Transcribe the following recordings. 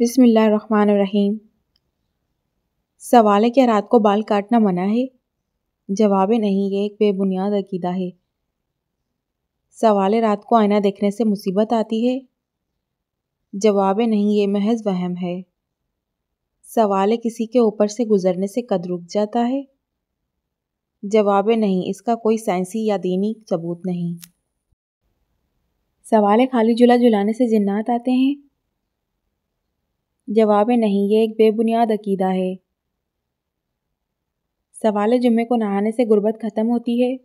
بسم اللہ الرحمن الرحیم۔ سوال ہے کیا رات کو بال کاٹنا منع ہے؟ جواب نہیں، یہ ایک بے بنیاد عقیدہ ہے۔ سوال ہے رات کو آئینہ دیکھنے سے مصیبت آتی ہے؟ جواب نہیں، یہ محض وہم ہے۔ سوال ہے کسی کے اوپر سے گزرنے سے قد رک جاتا ہے؟ جواب نہیں، اس کا کوئی سائنسی یا دینی ثبوت نہیں۔ سوال ہے خالی جلا جلانے سے جنات آتے ہیں؟ جواب نہیں، یہ ایک بے بنیاد عقیدہ ہے۔ سوال ہے جمعے کو نہانے سے غربت ختم ہوتی ہے؟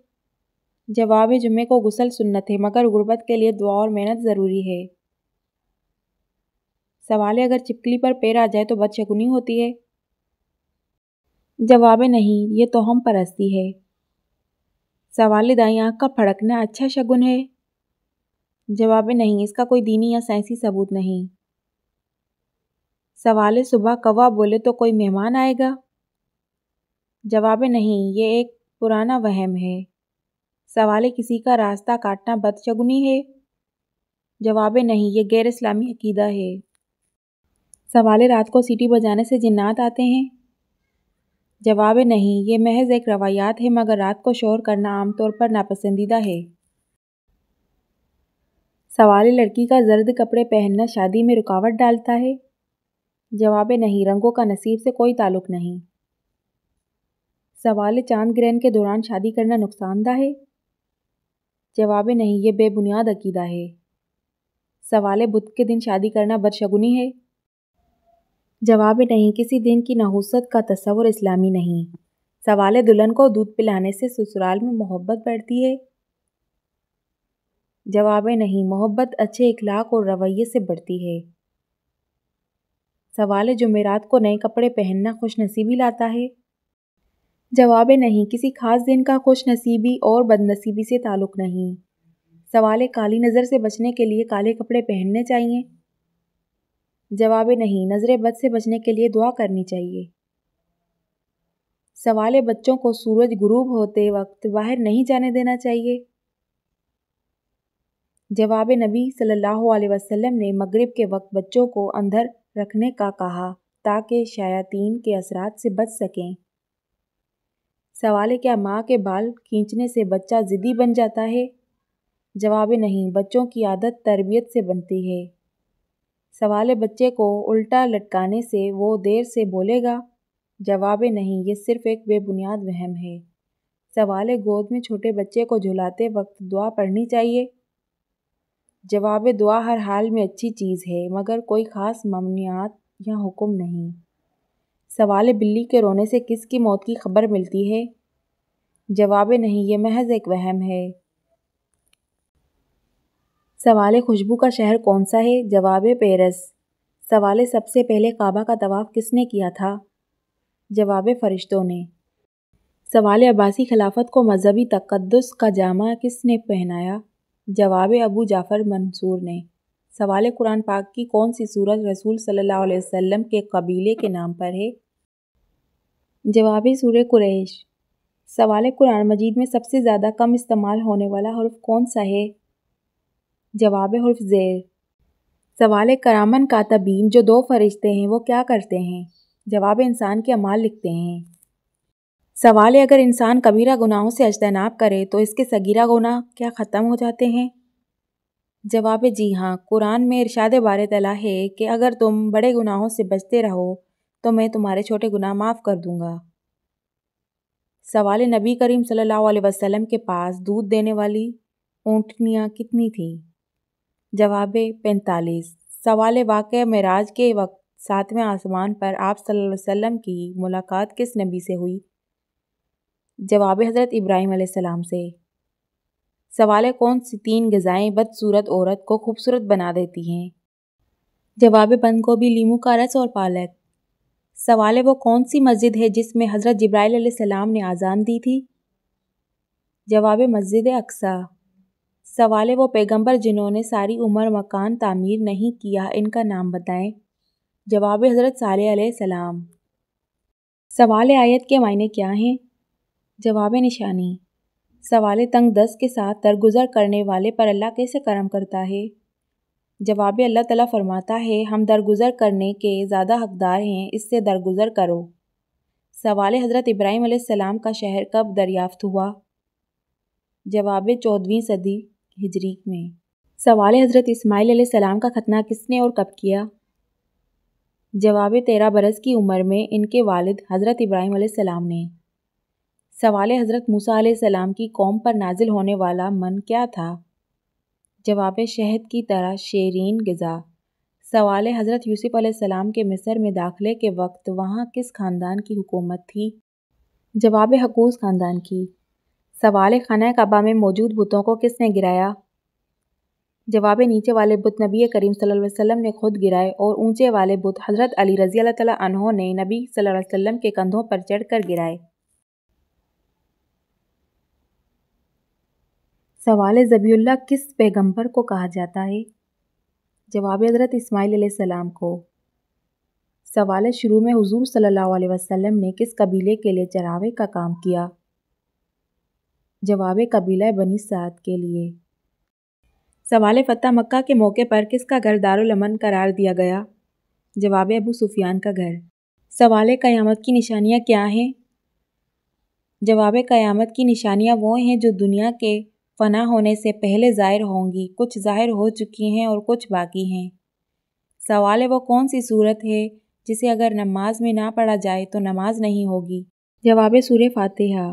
جواب ہے جمعے کو غسل سنت ہے، مگر غربت کے لیے دعا اور محنت ضروری ہے۔ سوال ہے اگر چپکلی پر پیر آ جائے تو بدشگونی ہوتی ہے؟ جواب نہیں، یہ توہم پرستی ہے۔ سوال ہے دائیں آنکھ کا پھڑکنا اچھا شگن ہے؟ جواب نہیں، اس کا کوئی دینی یا سائنسی ثبوت نہیں۔ سوال ہے صبح کوا بولے تو کوئی مہمان آئے گا؟ جواب نہیں، یہ ایک پرانا وہم ہے۔ سوال ہے کسی کا راستہ کاٹنا بدشگونی ہے؟ جواب نہیں، یہ غیر اسلامی عقیدہ ہے۔ سوال ہے رات کو سیٹی بجانے سے جنات آتے ہیں؟ جواب نہیں، یہ محض ایک روایات ہے، مگر رات کو شور کرنا عام طور پر ناپسندیدہ ہے۔ سوال ہے لڑکی کا زرد کپڑے پہننا شادی میں رکاوٹ ڈالتا ہے؟ جواب نہیں، رنگوں کا نصیب سے کوئی تعلق نہیں۔ سوال ہے چاند گرہن کے دوران شادی کرنا نقصان دہ ہے؟ جواب نہیں، یہ بے بنیاد عقیدہ ہے۔ سوال ہے بدھ کے دن شادی کرنا بدشگونی ہے؟ جواب نہیں، کسی دن کی نحوست کا تصور اسلامی نہیں۔ سوال ہے دلہن کو دودھ پلانے سے سسرال میں محبت بڑھتی ہے؟ جواب نہیں، محبت اچھے اخلاق اور رویے سے بڑھتی ہے۔ سوال ہے جمعرات کو نئے کپڑے پہننا خوش نصیبی لاتا ہے؟ جواب نہیں، کسی خاص دن کا خوش نصیبی اور بد نصیبی سے تعلق نہیں۔ سوال ہے کالی نظر سے بچنے کے لیے کالے کپڑے پہننے چاہیے؟ جواب نہیں، نظر بد سے بچنے کے لیے دعا کرنی چاہیے۔ سوال ہے بچوں کو سورج غروب ہوتے وقت باہر نہیں جانے دینا چاہیے؟ جواب نبی صلی اللہ علیہ وسلم نے مغرب کے وقت بچوں کو اندر رکھنے کا کہا تاکہ شیاطین کے اثرات سے بچ سکیں۔ سوال ہے کیا ماں کے بال کھینچنے سے بچہ ضدی بن جاتا ہے؟ جواب نہیں، بچوں کی عادت تربیت سے بنتی ہے۔ سوال ہے بچے کو الٹا لٹکانے سے وہ دیر سے بولے گا؟ جواب نہیں، یہ صرف ایک بے بنیاد وہم ہے۔ سوال ہے گود میں چھوٹے بچے کو جھلاتے وقت دعا پڑھنی چاہیے؟ جواب دعا ہر حال میں اچھی چیز ہے، مگر کوئی خاص ممنوعات یا حکم نہیں۔ سوال ہے بلی کے رونے سے کس کی موت کی خبر ملتی ہے؟ جواب نہیں، یہ محض ایک وہم ہے۔ سوال ہے خوشبو کا شہر کون سا ہے؟ جواب پیرس۔ سوال ہے سب سے پہلے کعبہ کا طواف کس نے کیا تھا؟ جواب فرشتوں نے۔ سوال ہے عباسی خلافت کو مذہبی تقدس کا جامہ کس نے پہنایا؟ جواب ابو جعفر منصور نے۔ سوال ہے قرآن پاک کی کون سی سورت رسول صلی اللہ علیہ وسلم کے قبیلے کے نام پر ہے؟ جواب سورہ قریش۔ سوال ہے قرآن مجید میں سب سے زیادہ کم استعمال ہونے والا حرف کون سا ہے؟ جواب حرف زیر۔ سوال ہے کرامن کاتبین جو دو فرشتے ہیں وہ کیا کرتے ہیں؟ جواب انسان کے اعمال لکھتے ہیں۔ سوال ہے اگر انسان کبیرہ گناہوں سے اجتناب کرے تو اس کے صغیرہ گناہ کیا ختم ہو جاتے ہیں؟ جواب جی ہاں، قرآن میں ارشاد بار تعالیٰ ہے کہ اگر تم بڑے گناہوں سے بچتے رہو تو میں تمہارے چھوٹے گناہ معاف کر دوں گا۔ سوال ہے نبی کریم صلی اللہ علیہ وسلم کے پاس دودھ دینے والی اونٹنیاں کتنی تھیں؟ جواب 45۔ سوال ہے واقعہ معراج کے وقت 7ویں آسمان پر آپ صلی اللہ علیہ وسلم کی ملاقات کس نبی سے ہوئی؟ جواب حضرت ابراہیم علیہ السلام سے۔ سوال ہے کون سی 3 غذائیں بدصورت عورت کو خوبصورت بنا دیتی ہیں؟ جواب بند گوبھی، لیموں کا رس اور پالک۔ سوال ہے وہ کون سی مسجد ہے جس میں حضرت جبرائیل علیہ السلام نے اذان دی تھی؟ جواب مسجد اقصیٰ۔ سوال ہے وہ پیغمبر جنہوں نے ساری عمر مکان تعمیر نہیں کیا ان کا نام بتائیں؟ جواب حضرت صالح علیہ السلام۔ سوال ہے آیت کے معنی کیا ہیں؟ جواب نشانی۔ سوال تنگ دست کے ساتھ درگزر کرنے والے پر اللہ کیسے کرم کرتا ہے؟ جواب اللہ تعالیٰ فرماتا ہے ہم درگزر کرنے کے زیادہ حقدار ہیں، اس سے درگزر کرو۔ سوال حضرت ابراہیم علیہ السلام کا شہر کب دریافت ہوا؟ جواب 14ویں صدی ہجری میں۔ سوال حضرت اسماعیل علیہ السلام کا ختنہ کس نے اور کب کیا؟ جواب 13 برس کی عمر میں ان کے والد حضرت ابراہیم علیہ السلام نے۔ سوال حضرت موسیٰ علیہ السلام کی قوم پر نازل ہونے والا من کیا تھا؟ جواب شہد کی طرح شیرین غذا۔ سوال حضرت یوسف علیہ السلام کے مصر میں داخلے کے وقت وہاں کس خاندان کی حکومت تھی؟ جواب حقوس خاندان کی۔ سوال خانہ کعبہ میں موجود بتوں کو کس نے گرایا؟ جواب نیچے والے بت نبی کریم صلی اللہ علیہ وسلم نے خود گرائے اور اونچے والے بت حضرت علی رضی اللہ تعالیٰ عنہ نے نبی صلی اللہ علیہ وسلم کے کندھوں پر چڑھ کر گرائے۔ سوال ذبیح اللہ کس پیغمبر کو کہا جاتا ہے؟ جواب حضرت اسماعیل علیہ السلام کو۔ سوال شروع میں حضور صلی اللہ علیہ وسلم نے کس قبیلے کے لیے چراغے کا کام کیا؟ جواب قبیلہ بنی سعد کے لیے۔ سوال فتح مکہ کے موقع پر کس کا گھر دارالامن قرار دیا گیا؟ جواب ابو سفیان کا گھر۔ سوال قیامت کی نشانیاں کیا ہیں؟ جواب قیامت کی نشانیاں وہ ہیں جو دنیا کے فنا ہونے سے پہلے ظاہر ہوں گی، کچھ ظاہر ہو چکی ہیں اور کچھ باقی ہیں۔ سوال وہ کون سی صورت ہے جسے اگر نماز میں نہ پڑھا جائے تو نماز نہیں ہوگی؟ جواب سورہ فاتحہ۔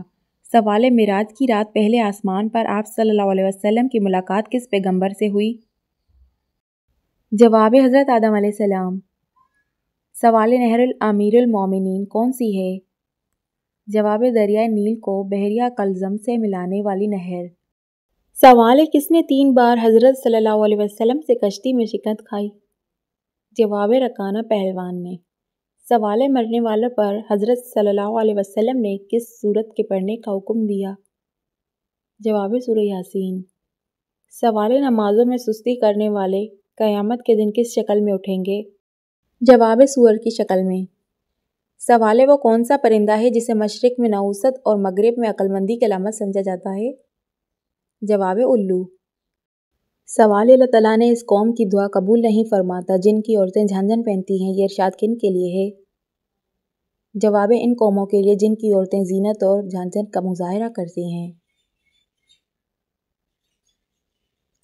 سوال معراج کی رات پہلے آسمان پر آپ صلی اللہ علیہ وسلم کی ملاقات کس پیغمبر سے ہوئی؟ جواب حضرت آدم علیہ السلام۔ سوال نہر امیر المومنین کون سی ہے؟ جواب دریائے نیل کو بحیرہ کلزم سے ملانے والی نہر۔ سوال کس نے 3 بار حضرت صلی اللہ علیہ وسلم سے کشتی میں شکست کھائی؟ جواب رکانہ پہلوان نے۔ سوال مرنے والوں پر حضرت صلی اللہ علیہ وسلم نے کس سورت کے پڑھنے کا حکم دیا؟ جواب سورہ یاسین۔ سوال نمازوں میں سستی کرنے والے قیامت کے دن کس شکل میں اٹھیں گے؟ جواب سور کی شکل میں۔ سوال وہ کون سا پرندہ ہے جسے مشرق میں نحوست اور مغرب میں عقل مندی کی علامت سمجھا جاتا ہے؟ جواب الو۔ سوال اللہ تعالیٰ نے اس قوم کی دعا قبول نہیں فرماتا جن کی عورتیں جھنجھن پہنتی ہیں، یہ ارشاد کن کے لیے ہے؟ جواب ان قوموں کے لیے جن کی عورتیں زینت اور جھنجھن کا مظاہرہ کرتی ہیں۔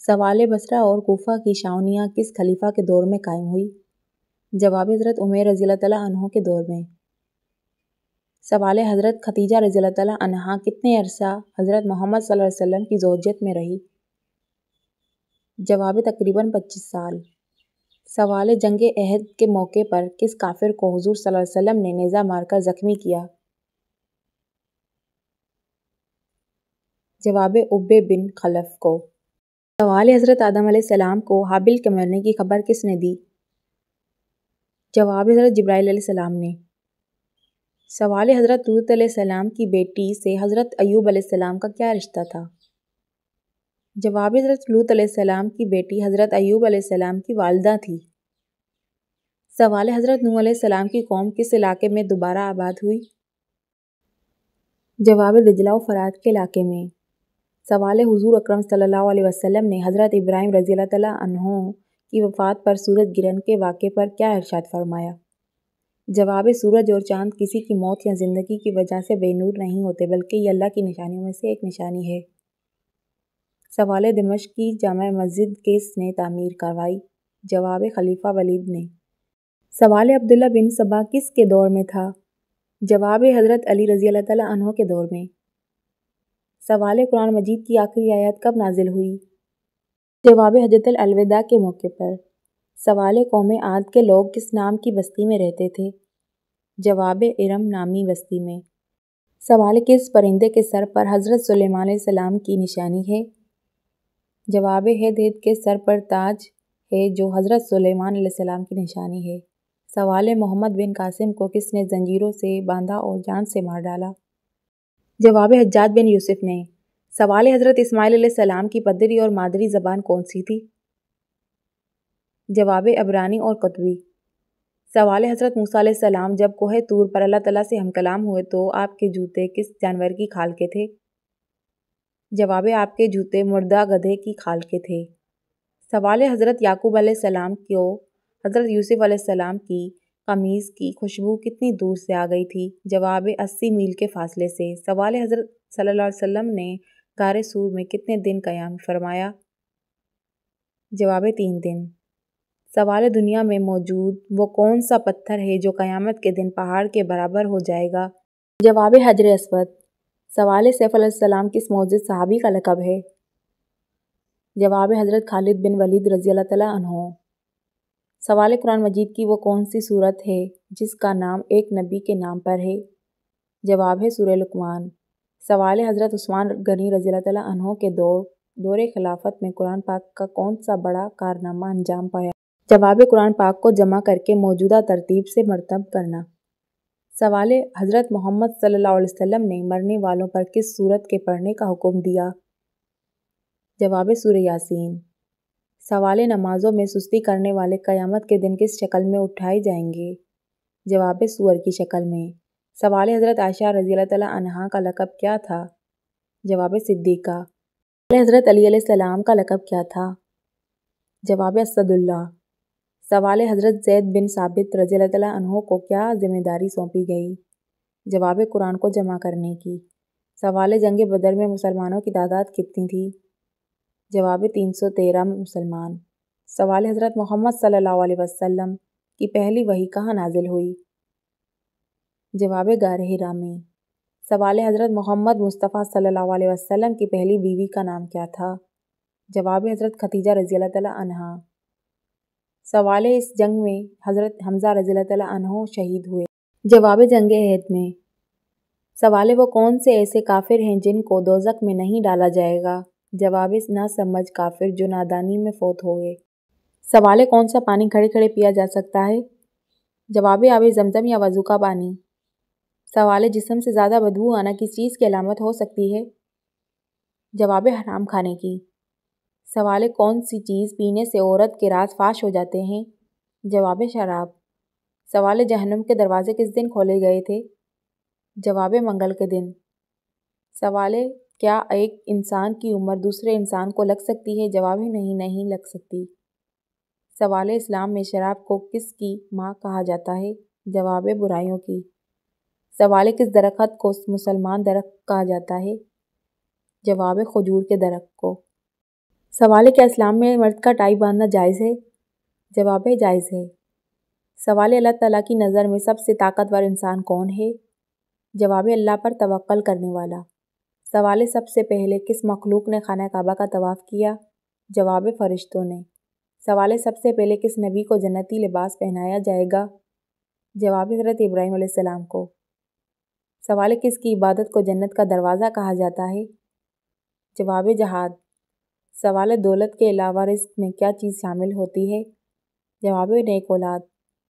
سوال بصرہ اور کوفہ کی چھاؤنیاں کس خلیفہ کے دور میں قائم ہوئی؟ جواب حضرت عمر رضی اللہ تعالیٰ عنہ کے دور میں۔ سوال حضرت ختیجہ رضی اللہ تعالیٰ عنہا کتنے عرصہ حضرت محمد صلی اللہ علیہ وسلم کی زوجیت میں رہی؟ جواب تقریباً 25 سال۔ سوال جنگ احد کے موقع پر کس کافر کو حضور صلی اللہ علیہ وسلم نے نیزہ مار کر زخمی کیا؟ جواب ابی بن خلف کو۔ سوال حضرت آدم علیہ السلام کو حابل کے مرنے کی خبر کس نے دی؟ جواب حضرت جبرائیل علیہ السلام نے۔ سوال حضرت لوط علیہ السلام کی بیٹی سے حضرت ایوب علیہ السلام کا کیا رشتہ تھا؟ جواب حضرت لوط علیہ السلام کی بیٹی حضرت ایوب علیہ السلام کی والدہ تھی۔ سوال حضرت نوح علیہ السلام کی قوم کس علاقے میں دوبارہ آباد ہوئی؟ جواب دجلہ و فرات کے علاقے میں۔ سوال حضور اکرم صلی اللہ علیہ وسلم نے حضرت ابراہیم رضی اللہ تعالیٰ عنہ کی وفات پر سورج گرہن کے واقعے پر کیا ارشاد فرمایا؟ جواب سورج اور چاند کسی کی موت یا زندگی کی وجہ سے بے نور نہیں ہوتے بلکہ یہ اللہ کی نشانیوں میں سے ایک نشانی ہے۔ سوال دمشق کی جامع مسجد کس نے تعمیر کروائی؟ جواب خلیفہ ولید نے۔ سوال عبداللہ بن سبا کس کے دور میں تھا؟ جواب حضرت علی رضی اللہ تعالیٰ عنہ کے دور میں۔ سوال قرآن مجید کی آخری آیت کب نازل ہوئی؟ جواب حجۃ الوداع کے موقع پر۔ سوال قوم عاد کے لوگ کس نام کی بستی میں رہتے تھے؟ جواب ارم نامی بستی میں۔ سوال کس پرندے کے سر پر حضرت سلیمان علیہ السلام کی نشانی ہے؟ جواب ہدہد کے سر پر تاج ہے جو حضرت سلیمان علیہ السلام کی نشانی ہے۔ سوال محمد بن قاسم کو کس نے زنجیروں سے باندھا اور جان سے مار ڈالا؟ جواب حجاج بن یوسف نے۔ سوال حضرت اسماعیل علیہ السلام کی پدری اور مادری زبان کون سی تھی؟ جواب عبرانی اور قطبی۔ سوال حضرت موسیٰ علیہ السلام جب کوہ طور پر اللہ تعالیٰ سے ہم کلام ہوئے تو آپ کے جوتے کس جانور کی کھال کے تھے؟ جواب آپ کے جوتے مردہ گدھے کی کھال کے تھے۔ سوال حضرت یعقوب علیہ السلام کو حضرت یوسف علیہ السلام کی قمیص کی خوشبو کتنی دور سے آ گئی تھی؟ جواب 80 میل کے فاصلے سے۔ سوال حضرت صلی اللہ علیہ وسلم نے غار سور میں کتنے دن قیام فرمایا؟ جواب 3 دن۔ سوال دنیا میں موجود وہ کون سا پتھر ہے جو قیامت کے دن پہاڑ کے برابر ہو جائے گا؟ جواب حجر اسود۔ سوال سیف علیہ السلام کس معزز صحابی کا لقب ہے؟ جواب حضرت خالد بن ولید رضی اللہ تعالیٰ عنہ۔ سوال قرآن مجید کی وہ کون سی سورت ہے جس کا نام ایک نبی کے نام پر ہے؟ جواب ہے سورہ لقمان۔ سوال حضرت عثمان غنی رضی اللہ تعالیٰ عنہ کے دور خلافت میں قرآن پاک کا کون سا بڑا کارنامہ انجام پایا؟ جواب قرآن پاک کو جمع کر کے موجودہ ترتیب سے مرتب کرنا۔ سوال حضرت محمد صلی اللہ علیہ وسلم نے مرنے والوں پر کس سورت کے پڑھنے کا حکم دیا؟ جواب سورہ یاسین۔ سوال نمازوں میں سستی کرنے والے قیامت کے دن کس شکل میں اٹھائے جائیں گے؟ جواب سور کی شکل میں۔ سوال حضرت عائشہ رضی اللہ تعالیٰ عنہا کا لقب کیا تھا؟ جواب صدیقہ۔ سوال حضرت علی علیہ السلام کا لقب کیا تھا؟ جواب اسد اللہ۔ سوال حضرت زید بن ثابت رضی اللہ تعالیٰ عنہ کو کیا ذمہ داری سونپی گئی؟ جواب قرآن کو جمع کرنے کی۔ سوال جنگ بدر میں مسلمانوں کی تعداد کتنی تھی؟ جواب 313 مسلمان۔ سوال حضرت محمد صلی اللہ علیہ وسلم کی پہلی وحی کہاں نازل ہوئی؟ جواب غار حرا میں۔ سوال حضرت محمد مصطفیٰ صلی اللہ علیہ وسلم کی پہلی بیوی کا نام کیا تھا؟ جواب حضرت خدیجہ رضی اللہ تعالیٰ عنہا۔ سوال اس جنگ میں حضرت حمزہ رضی اللہ تعالیٰ عنہ شہید ہوئے۔ جواب جنگ احد میں۔ سوال وہ کون سے ایسے کافر ہیں جن کو دوزخ میں نہیں ڈالا جائے گا؟ جواب نہ سمجھ کافر جو نادانی میں فوت ہوئے۔ سوال کون سا پانی کھڑے کھڑے پیا جا سکتا ہے؟ جواب آب زمزم یا وضو کا پانی۔ سوال جسم سے زیادہ بدبو آنا کس چیز کی علامت ہو سکتی ہے؟ جواب حرام کھانے کی۔ سوال کون سی چیز پینے سے عورت کے راز فاش ہو جاتے ہیں؟ جواب شراب۔ سوال جہنم کے دروازے کس دن کھولے گئے تھے؟ جواب منگل کے دن۔ سوال کیا ایک انسان کی عمر دوسرے انسان کو لگ سکتی ہے؟ جواب نہیں لگ سکتی۔ سوال اسلام میں شراب کو کس کی ماں کہا جاتا ہے؟ جواب برائیوں کی۔ سوال کس درخت کو مسلمان درخت کہا جاتا ہے؟ جواب کھجور کے درخت کو۔ سوال کیا اسلام میں مرد کا ٹائی باندھنا جائز ہے؟ جواب جائز ہے۔ سوال اللہ تعالیٰ کی نظر میں سب سے طاقتور انسان کون ہے؟ جواب اللہ پر توکل کرنے والا۔ سوال سب سے پہلے کس مخلوق نے خانہ کعبہ کا طواف کیا؟ جواب فرشتوں نے۔ سوال سب سے پہلے کس نبی کو جنتی لباس پہنایا جائے گا؟ جواب حضرت ابراہیم علیہ السلام کو۔ سوال کس کی عبادت کو جنت کا دروازہ کہا جاتا ہے؟ جواب جہاد۔ سوال دولت کے علاوہ رزق میں کیا چیز شامل ہوتی ہے؟ جواب نیک اولاد۔